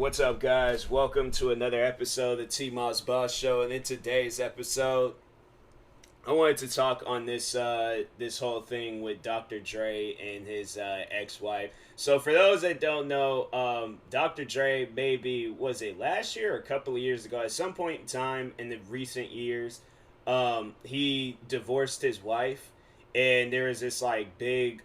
What's up, guys? Welcome to another episode of the TMossBoss Show. And in today's episode, I wanted to talk on this whole thing with Dr. Dre and his ex-wife. So for those that don't know, Dr. Dre, maybe was it last year or a couple of years ago, at some point in time in the recent years, he divorced his wife, and there was this like big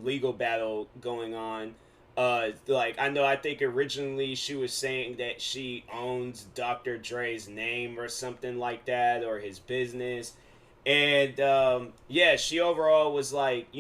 legal battle going on. I think originally she was saying that she owns Dr. Dre's name or something like that, or his business. And yeah, she overall was like,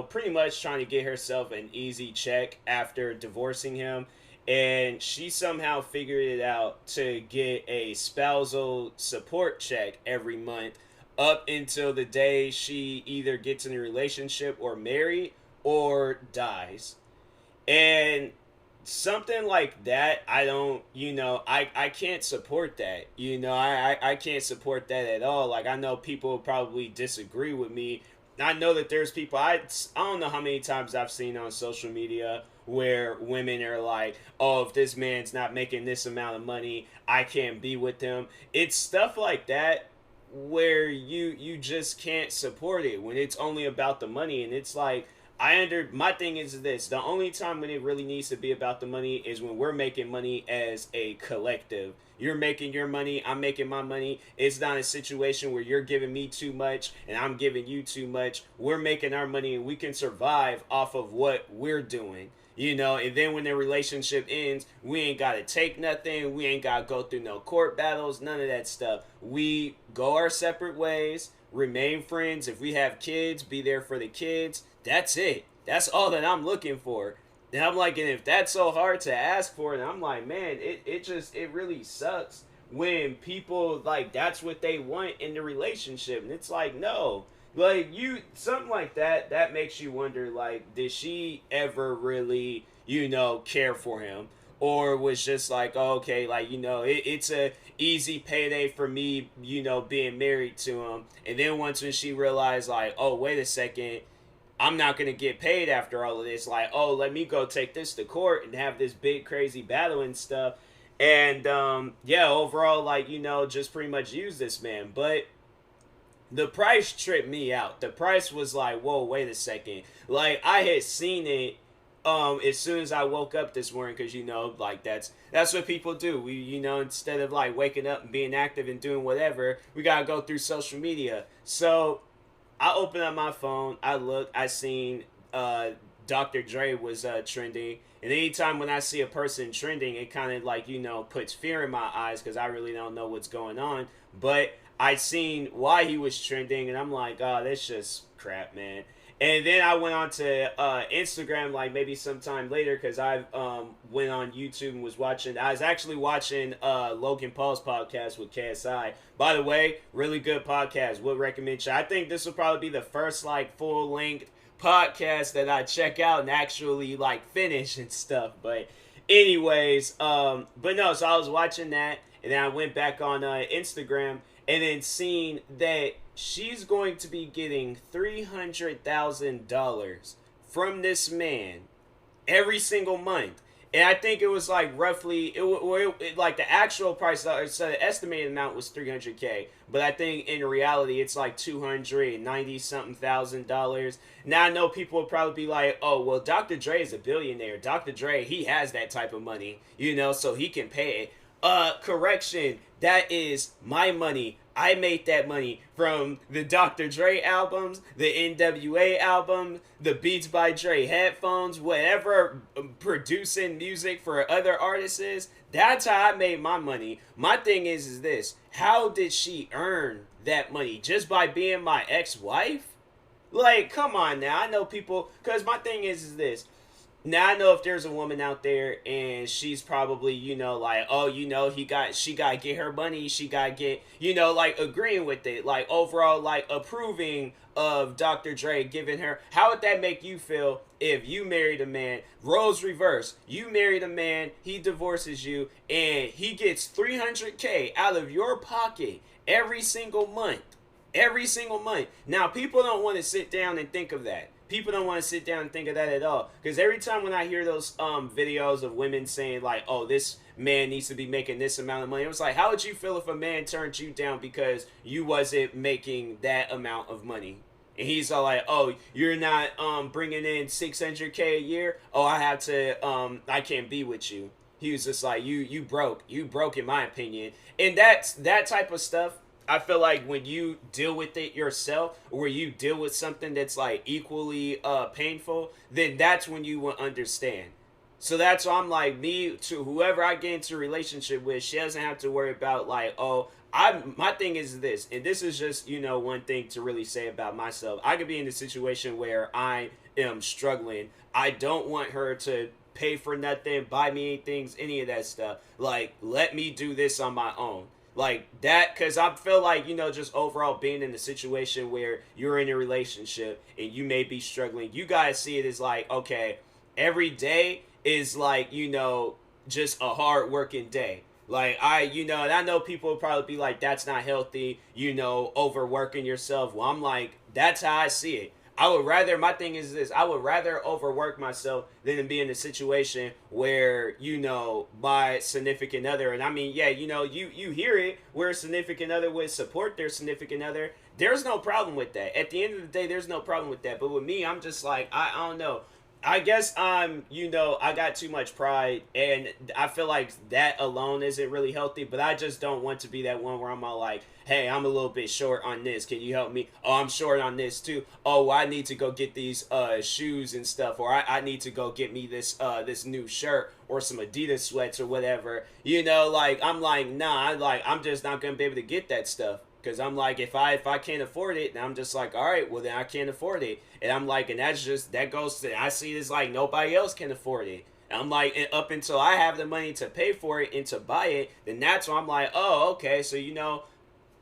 pretty much trying to get herself an easy check after divorcing him. And she somehow figured it out to get a spousal support check every month up until the day she either gets in a relationship or married or dies. And something like that, I don't, I can't support that. I can't support that at all. Like, I know people probably disagree with me. I know that there's people, I don't know how many times I've seen on social media where women are like, oh, if this man's not making this amount of money, I can't be with him. It's stuff like that where you just can't support it when it's only about the money. And it's like, my thing is this: the only time when it really needs to be about the money is when we're making money as a collective. You're making your money, I'm making my money. It's not a situation where you're giving me too much and I'm giving you too much. We're making our money and we can survive off of what we're doing. And then when the relationship ends, we ain't got to take nothing. We ain't got to go through no court battles, none of that stuff. We go our separate ways, remain friends. If we have kids, be there for the kids. That's it. That's all that I'm looking for. And I'm like, and if that's so hard to ask for, and I'm like, man, it really sucks when people, like, that's what they want in the relationship. And it's like, no. Like, something like that makes you wonder, like, did she ever really, care for him? Or was just like, oh, okay, like, it's a easy payday for me, being married to him. And then once when she realized, like, oh, wait a second, I'm not going to get paid after all of this. Like, oh, let me go take this to court and have this big crazy battle and stuff. And, yeah, overall, like, just pretty much use this man. But the price tripped me out. The price was like, whoa, wait a second. Like, I had seen it as soon as I woke up this morning, because like that's what people do. We instead of like waking up and being active and doing whatever, we gotta go through social media. So I opened up my phone, I looked, I seen Dr. Dre was trending. And anytime when I see a person trending, it kind of like, puts fear in my eyes, because I really don't know what's going on. But I seen why he was trending, and I'm like, oh, that's just crap, man. And then I went on to Instagram, like maybe sometime later, because I went on YouTube and was watching. I was actually watching Logan Paul's podcast with KSI. By the way, really good podcast. Would recommend you. I think this will probably be the first like full length podcast that I check out and actually like finish and stuff. But anyways, but no. So I was watching that, and then I went back on Instagram, and then seen that she's going to be getting $300,000 from this man every single month. And I think it was like roughly, like the actual price, so the estimated amount was $300K. But I think in reality, it's like $290-something thousand. Now I know people will probably be like, oh, well, Dr. Dre is a billionaire. Dr. Dre, he has that type of money, so he can pay it. Correction, that is my money. I made that money from the Dr. Dre albums, the NWA album, the Beats by Dre headphones, whatever producing music for other artists is. That's how I made my money. My thing is this: how did she earn that money? Just by being my ex-wife? Like, come on now. I know people, because my thing is this. Now I know if there's a woman out there and she's probably, like, oh, she got to get her money. She got to get, like agreeing with it, like overall, like approving of Dr. Dre giving her. How would that make you feel if you married a man, roles reverse, you married a man, he divorces you, and he gets $300K out of your pocket every single month? Every single month. Now, people don't want to sit down and think of that. people don't want to sit down and think of that at all. Because every time when I hear those videos of women saying like, oh, this man needs to be making this amount of money, it was like, how would you feel if a man turned you down because you wasn't making that amount of money? And he's all like, oh, you're not bringing in 600K a year, oh, I can't be with you. He was just like, you broke in my opinion. And that's that type of stuff. I feel like when you deal with it yourself, or you deal with something that's like equally painful, then that's when you will understand. So that's why I'm like, me to whoever I get into a relationship with, she doesn't have to worry about like, oh, my thing is this, and this is just, one thing to really say about myself. I could be in a situation where I am struggling. I don't want her to pay for nothing, buy me things, any of that stuff. Like, let me do this on my own. Like that, because I feel like, just overall being in a situation where you're in a relationship and you may be struggling, you guys see it as like, okay, every day is like, just a hard working day. Like and I know people will probably be like, that's not healthy, overworking yourself. Well, I'm like, that's how I see it. My thing is this, I would rather overwork myself than to be in a situation where, my significant other, and I mean, yeah, you hear it, where a significant other would support their significant other. There's no problem with that. At the end of the day, there's no problem with that. But with me, I'm just like, I don't know. I guess I got too much pride, and I feel like that alone isn't really healthy, but I just don't want to be that one where I'm all like, hey, I'm a little bit short on this, can you help me? Oh, I'm short on this too. Oh, I need to go get these shoes and stuff, or I need to go get me this new shirt or some Adidas sweats or whatever. Like, I'm like, nah, I'm just not gonna be able to get that stuff. Because I'm like, if I can't afford it, then I'm just like, all right, well, then I can't afford it. And I'm like, and that goes to, I see this like nobody else can afford it. And I'm like, and up until I have the money to pay for it and to buy it, then that's when I'm like, oh, okay, so,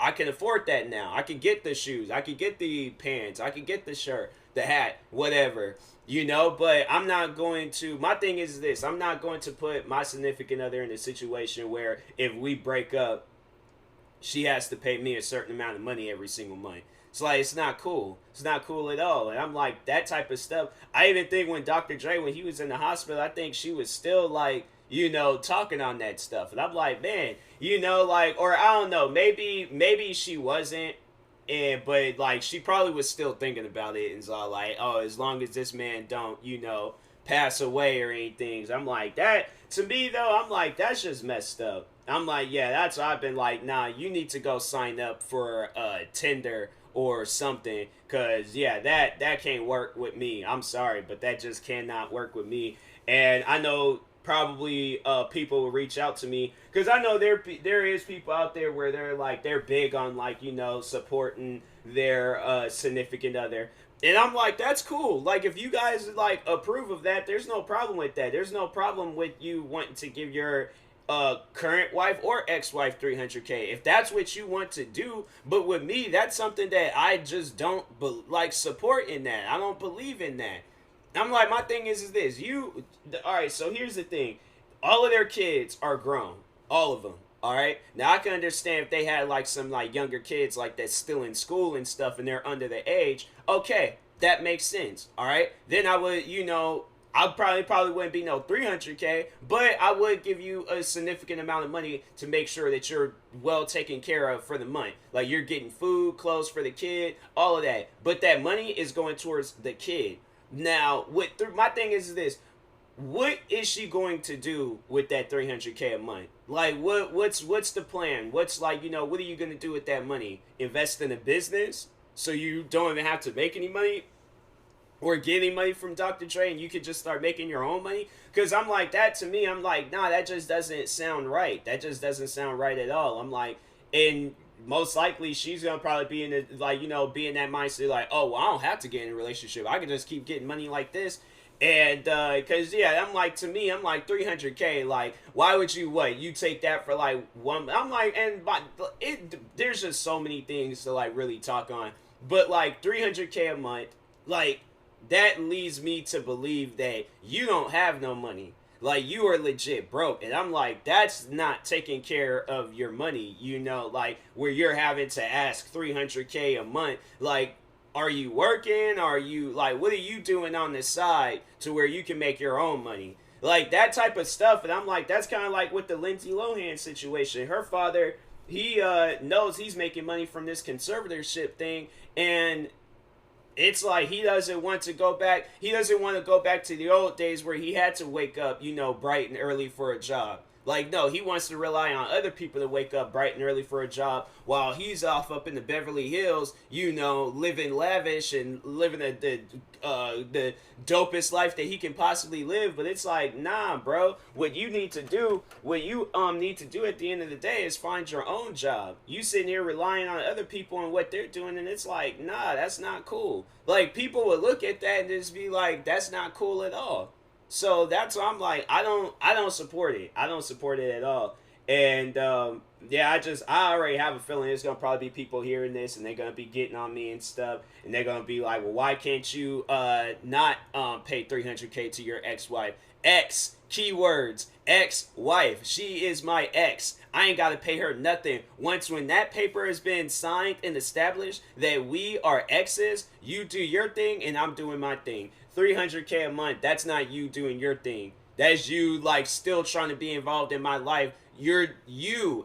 I can afford that now. I can get the shoes. I can get the pants. I can get the shirt, the hat, whatever. But I'm not going to, my thing is this, I'm not going to put my significant other in a situation where if we break up, she has to pay me a certain amount of money every single month. It's like, it's not cool. It's not cool at all. And I'm like, that type of stuff. I even think when Dr. Dre, when he was in the hospital, I think she was still like, talking on that stuff. And I'm like, man, or I don't know, maybe she wasn't. But like, she probably was still thinking about it. And so like, oh, as long as this man don't, pass away or anything. So I'm like, that, to me though, I'm like, that's just messed up. I'm like, yeah, that's why I've been like, nah, you need to go sign up for Tinder or something, because, yeah, that can't work with me. I'm sorry, but that just cannot work with me. And I know probably people will reach out to me, because I know there is people out there where they're big on, like, supporting their significant other. And I'm like, that's cool. Like, if you guys, like, approve of that, there's no problem with that. There's no problem with you wanting to give your current wife or ex-wife 300K if that's what you want to do. But with me, that's something that I just don't support in that. I don't believe in that. I'm like, my thing is this, all right, so here's the thing, all of their kids are grown, all of them. All right, now I can understand if they had like some like younger kids like that's still in school and stuff and they're under the age. Okay, that makes sense. All right, then I would, I probably wouldn't be no 300K, but I would give you a significant amount of money to make sure that you're well taken care of for the month. Like, you're getting food, clothes for the kid, all of that. But that money is going towards the kid. Now, my thing is this. What is she going to do with that 300K a month? Like, what's the plan? What's like, what are you going to do with that money? Invest in a business so you don't even have to make any money? Or get any money from Dr. Dre and you could just start making your own money? Because I'm like, that to me, I'm like, nah, that just doesn't sound right. That just doesn't sound right at all. I'm like, and most likely she's going to probably be in be in that mindset like, oh, well, I don't have to get in a relationship. I can just keep getting money like this. And, cause yeah, I'm like, to me, I'm like 300K, like, why would you take that for like one, I'm like, and there's just so many things to like really talk on, but like 300K a month, like, that leads me to believe that you don't have no money. Like, you are legit broke. And I'm like, that's not taking care of your money, like, where you're having to ask 300K a month. Like, are you working? Are you like, what are you doing on the side to where you can make your own money? Like that type of stuff. And I'm like, that's kind of like with the Lindsay Lohan situation. Her father, he knows he's making money from this conservatorship thing, and it's like he doesn't want to go back. He doesn't want to go back to the old days where he had to wake up, bright and early for a job. Like, no, he wants to rely on other people to wake up bright and early for a job while he's off up in the Beverly Hills, living lavish and living the dopest life that he can possibly live. But it's like, nah, bro. What you need to do at the end of the day is find your own job. You sitting here relying on other people and what they're doing, and it's like, nah, that's not cool. Like, people would look at that and just be like, that's not cool at all. So that's why I'm like, I don't support it. I don't support it at all. And yeah, I already have a feeling there's gonna probably be people hearing this and they're gonna be getting on me and stuff, and they're gonna be like, well, why can't you not pay $300K to your ex-wife? Ex, keywords, ex-wife. She is my ex. I ain't gotta pay her nothing. When that paper has been signed and established that we are exes, you do your thing and I'm doing my thing. $300K a month, that's not you doing your thing. That's you like still trying to be involved in my life. You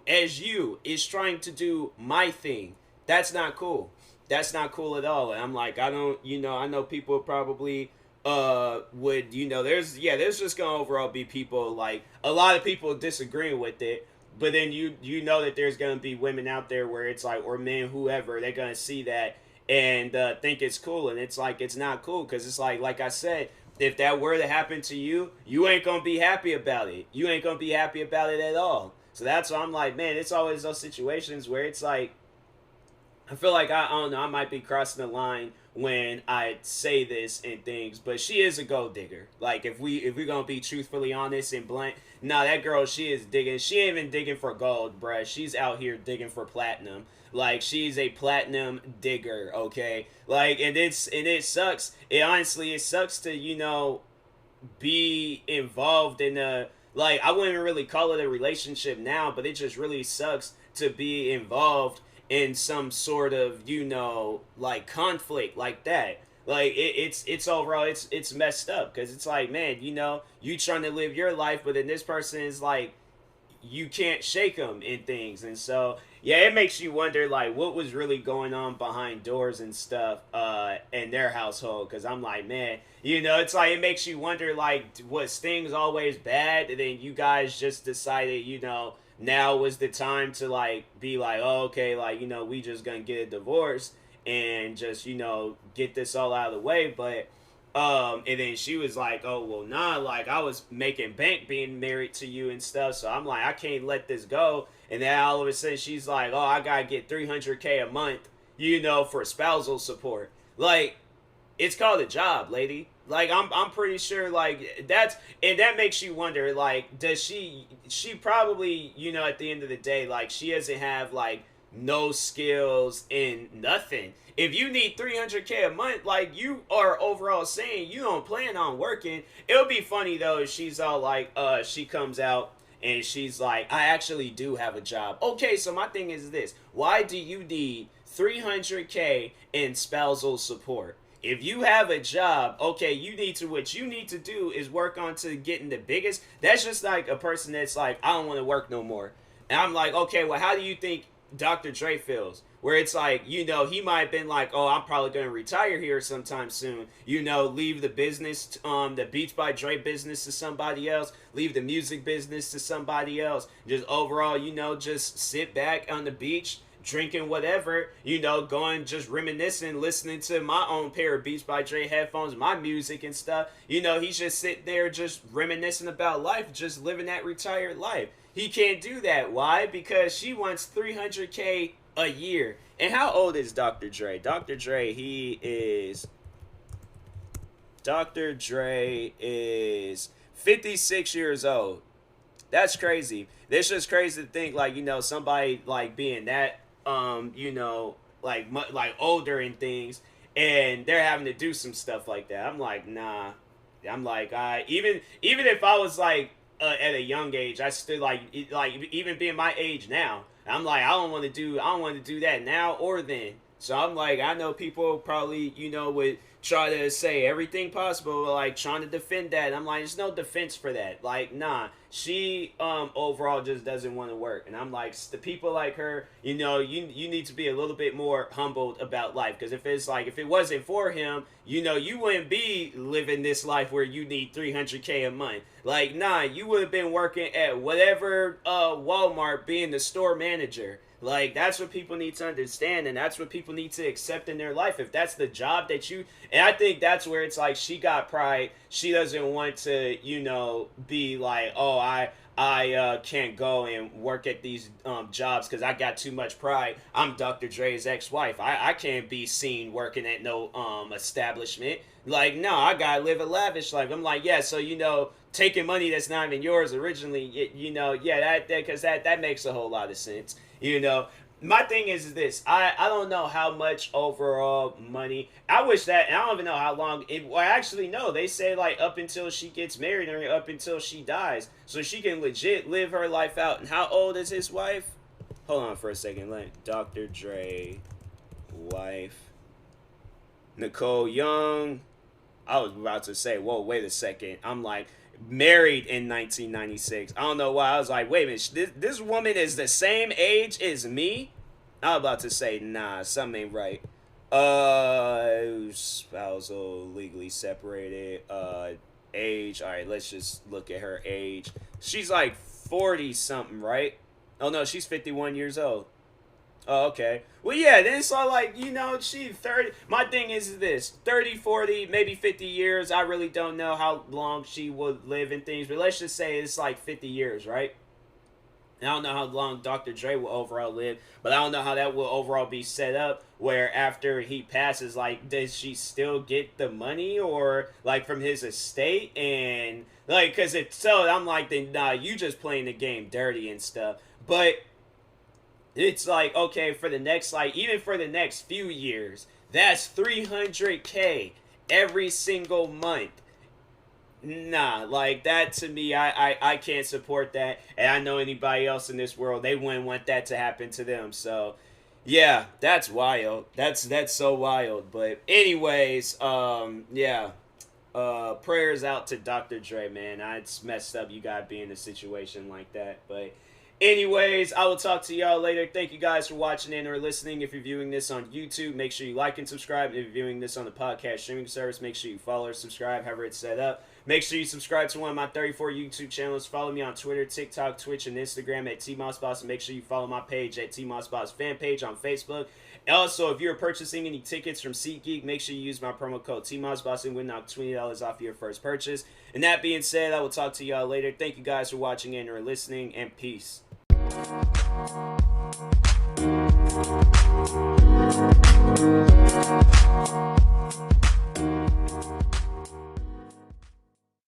is trying to do my thing. That's not cool. That's not cool at all. And I'm like, I know people probably would, there's just gonna overall be people, like a lot of people disagreeing with it. But then you know that there's gonna be women out there where it's like, or men, whoever, they're gonna see that and think it's cool, and it's like, it's not cool, because it's like I said, if that were to happen to you, you ain't gonna be happy about it. You ain't gonna be happy about it at all. So that's why I'm like, man, it's always those situations where it's like, I feel like I don't know, I might be crossing the line when I say this and things, but she is a gold digger. Like, if we're gonna be truthfully honest and blunt, nah, that girl, she is digging. She ain't even digging for gold, bruh. She's out here digging for platinum. Like, she's a platinum digger, okay? Like, and it sucks. It sucks to, be involved in like, I wouldn't really call it a relationship now, but it just really sucks to be involved in some sort of, like, conflict like that. Like, it's overall, it's messed up, because it's like, man, you trying to live your life, but then this person is like, you can't shake them in things. And so, yeah, it makes you wonder, like, what was really going on behind doors and stuff in their household. Because I'm like, man, it's like, it makes you wonder, like, was things always bad, and then you guys just decided, now was the time to, like, be like, oh, okay, like, we just gonna get a divorce and just, get this all out of the way. But and then she was like, oh, well, nah, like, I was making bank being married to you and stuff, so I'm like, I can't let this go. And then all of a sudden she's like, oh, I gotta get $300K a month, for spousal support. Like, it's called a job, lady. Like, I'm pretty sure, like, that makes you wonder, like, does she probably, at the end of the day, like, she doesn't have, like, no skills in nothing. If you need $300K a month, like, you are overall saying you don't plan on working. It'll be funny, though, if she's all like, she comes out and she's like, I actually do have a job. Okay, so my thing is this. Why do you need $300K in spousal support? If you have a job, okay, what you need to do is work on to getting the biggest. That's just like a person that's like, I don't want to work no more. And I'm like, okay, well, how do you think Dr. Dre feels? Where it's like, he might have been like, oh, I'm probably going to retire here sometime soon. Leave the business, the Beats by Dre business to somebody else. Leave the music business to somebody else. Just overall, just sit back on the beach, drinking whatever, going, just reminiscing, listening to my own pair of Beats by Dre headphones, my music and stuff. He's just sitting there just reminiscing about life, just living that retired life. He can't do that. Why? Because she wants $300K a year. And how old is Dr. Dre? Dr. Dre is 56 years old. That's crazy. It's just crazy to think, like, somebody, like, being that, like older and things, and they're having to do some stuff like that. I'm like, nah. I'm like, even if I was, like, at a young age, I still, like, even being my age now, I'm like, I don't want to do that now or then. So I'm like, I know people probably, you know, would try to say everything possible, like trying to defend that. I'm like, there's no defense for that. Like, nah, she overall just doesn't want to work. And I'm like, the people like her, you know, you need to be a little bit more humbled about life. Because if it's like, if it wasn't for him, you know, you wouldn't be living this life where you need 300K a month. Like, nah, you would have been working at whatever Walmart being the store manager. Like, that's what people need to understand, and that's what people need to accept in their life. If that's the job that you... And I think that's where it's like, she got pride. She doesn't want to, you know, be like, oh, I can't go and work at these jobs because I got too much pride. I'm Dr. Dre's ex-wife. I can't be seen working at no establishment. Like, no, I gotta live a lavish life. I'm like, yeah, so, you know, taking money that's not even yours originally, you know, yeah, because that makes a whole lot of sense. You know, my thing is this. I don't know how much overall money. I wish that, and I don't even know how long. Well, actually, no. They say, like, up until she gets married or up until she dies. So she can legit live her life out. And how old is his wife? Hold on for a second. Like, Dr. Dre, wife, Nicole Young. I was about to say, whoa, wait a second. I'm like, married in 1996. I don't know why. I was like, wait a minute, this woman is the same age as me? I was about to say, nah, something ain't right. Spousal, legally separated, age. All right, let's just look at her age. She's like 40 something, right? Oh no, she's 51 years old. Oh, okay. Well, yeah, then it's all like, you know, she 30. My thing is this 30, 40, maybe 50 years. I really don't know how long she would live and things, but let's just say it's like 50 years, right? And I don't know how long Dr. Dre will overall live, but I don't know how that will overall be set up where after he passes, like, does she still get the money or, like, from his estate? And, like, because if so, I'm like, then, nah, you just playing the game dirty and stuff. But it's like, okay, for the next, like, even for the next few years, that's 300K every single month. Nah, like, that to me, I can't support that. And I know anybody else in this world, they wouldn't want that to happen to them. So, yeah, that's wild. That's so wild. But anyways, yeah. Prayers out to Dr. Dre, man. It's messed up you gotta be in a situation like that. But anyways, I will talk to y'all later. Thank you guys for watching and or listening. If you're viewing this on YouTube, make sure you like and subscribe. If you're viewing this on the podcast streaming service, make sure you follow or subscribe, however it's set up. Make sure you subscribe to one of my 34 YouTube channels. Follow me on Twitter, TikTok, Twitch, and Instagram at TMossBoss. And make sure you follow my page at TMossBoss fan page on Facebook. Also, if you're purchasing any tickets from SeatGeek, make sure you use my promo code TMossBoss and win knock $20 off your first purchase. And that being said, I will talk to y'all later. Thank you guys for watching and or listening, and peace.